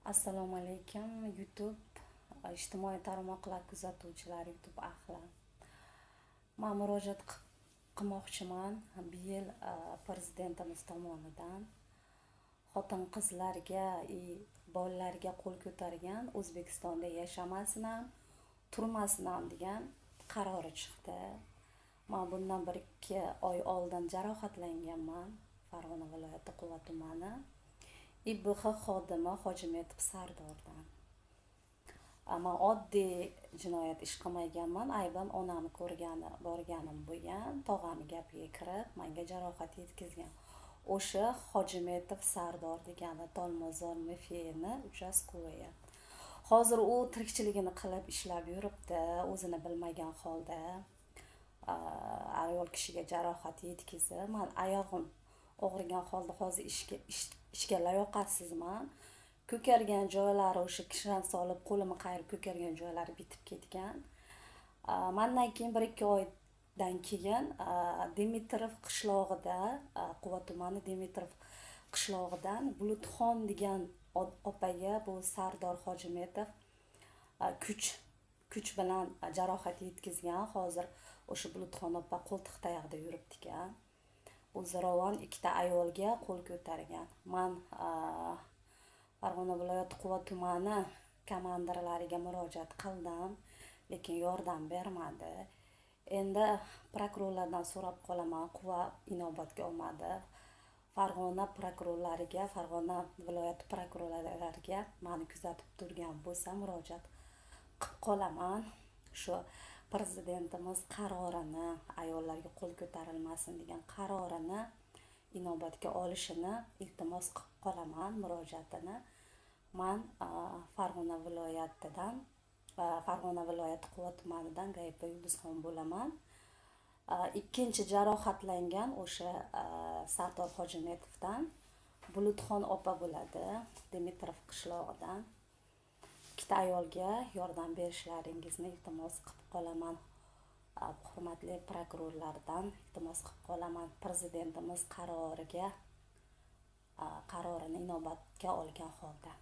Assalomu alaykum YouTube ijtimoiy tarmoqlar kuzatuvchilari, YouTube ahli. Men murojaat qilmoqchiman. Bu yil prezidentimiz tomonidan xotin-qizlarga, bolalarga qo'l ko'targan O'zbekistonda yashamasin ham, turmasin ham degan qarori chiqdi. Men bundan 1-2 oy oldin jarohatlanganman. Farg'ona viloyati Quva tumani IBH xodimi Hojimetov Sardordan. Men oddiy jinoyat ish qilmaganman. Aybim onamni borganim bo'lgan, tog'amning gapiga kirib menga jarohat yetkazgan. O'sha Hojimetov Sardor degani Tolmozor MFni uchastkovoyi. Hozir u tirikchiligini qilib ishlab yuribdi, o'zini bilmagan holda ayol kishiga jarohat yetkazib, men oyog'im og'rigan holda hozir ishga layoqatsizman. Ko'kargan joylari o'sha kishan solib qo'limni qayirib ko'kargan joylari bitib ketgan. Mendan keyin 1-2 oydan keyin Dimitrov qishlog'ida, Quva tumani Dimitrov qishlog'idan Bulutxon degan opaga bu Sardor Hojimetov kuch bilan jarohat yetkazgan. Hozir o'sha Bulutxon opa qo'ltiq tayoqda yuribdi ekan. Bu zo'ravon 2 ayolga qo'l ko'targan. Men Farg'ona viloyati Quva tumani komandirlariga murojaat qildim, lekin yordam bermadi. Endi prokurorlardan so'rab qolaman. Quva inobatga olmadi. Farg'ona prokurorlariga, Farg'ona viloyati prokurorlariga meni kuzatib turgan bo'lsa murojaat qilib qolaman. Shu prezidentimiz qarorini, ayollarga qo'l ko'tarilmasin degan qarorini inobatga olishini iltimos qilib qolaman murojaatini. Men Farg'ona viloyati Quva tumanidan G'oyiba Yulduzxon bo'laman. Ikkinchi jarohatlangan o'sha Sardor Hojimetovdan Bulutxon opa bo'ladi, Dimitrov qishlog'idan. 2 ayolga yordam berishlaringizni iltimos qilib qolaman. Hurmatli prokurorlardan iltimos qilib qolaman. Prezidentimiz qarorini inobatga olgan holda.